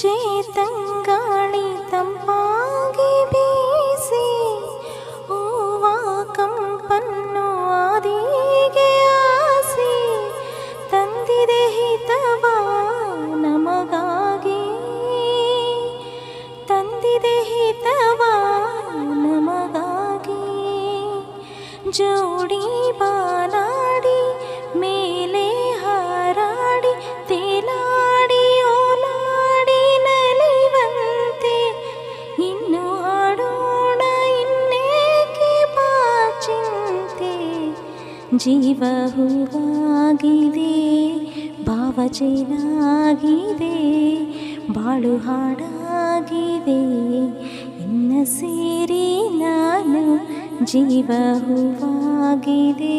ಚೇತಂಗಾಳಿ ತಂಪಾಗಿ ಬೀಸಿ ಹೂವ ಕಂಪನ್ನು ಆದಿಗೆ ಆಸಿ ತಂದಿದೆ ಹಿತವ ನಮಗಾಗಿ, ತಂದಿದೆ ಹಿತವ ನಮಗಾಗಿ. ಜೋಡಿ ಬಾಲಾಡಿ ಮೇಲೆ ಹಾರಾಡಿ ತೇಲಾಡಿ ಓಲಾಡಿ ನಲಿವಂತೆ ಇನ್ನು ಹಾಡೋಣ ಇನ್ನೇಕೆ ಬಾಚಿಂತೆ. ಜೀವ ಹೂವಾಗಿದೆ ಭಾವಜೇನಾಗಿದೆ ಬಾಳು ಹಾಡಾಗಿದೆ ಇನ್ನ ಸೇರಿ ನಾನು ಜೀವ ಹೂವಾಗಿದೆ.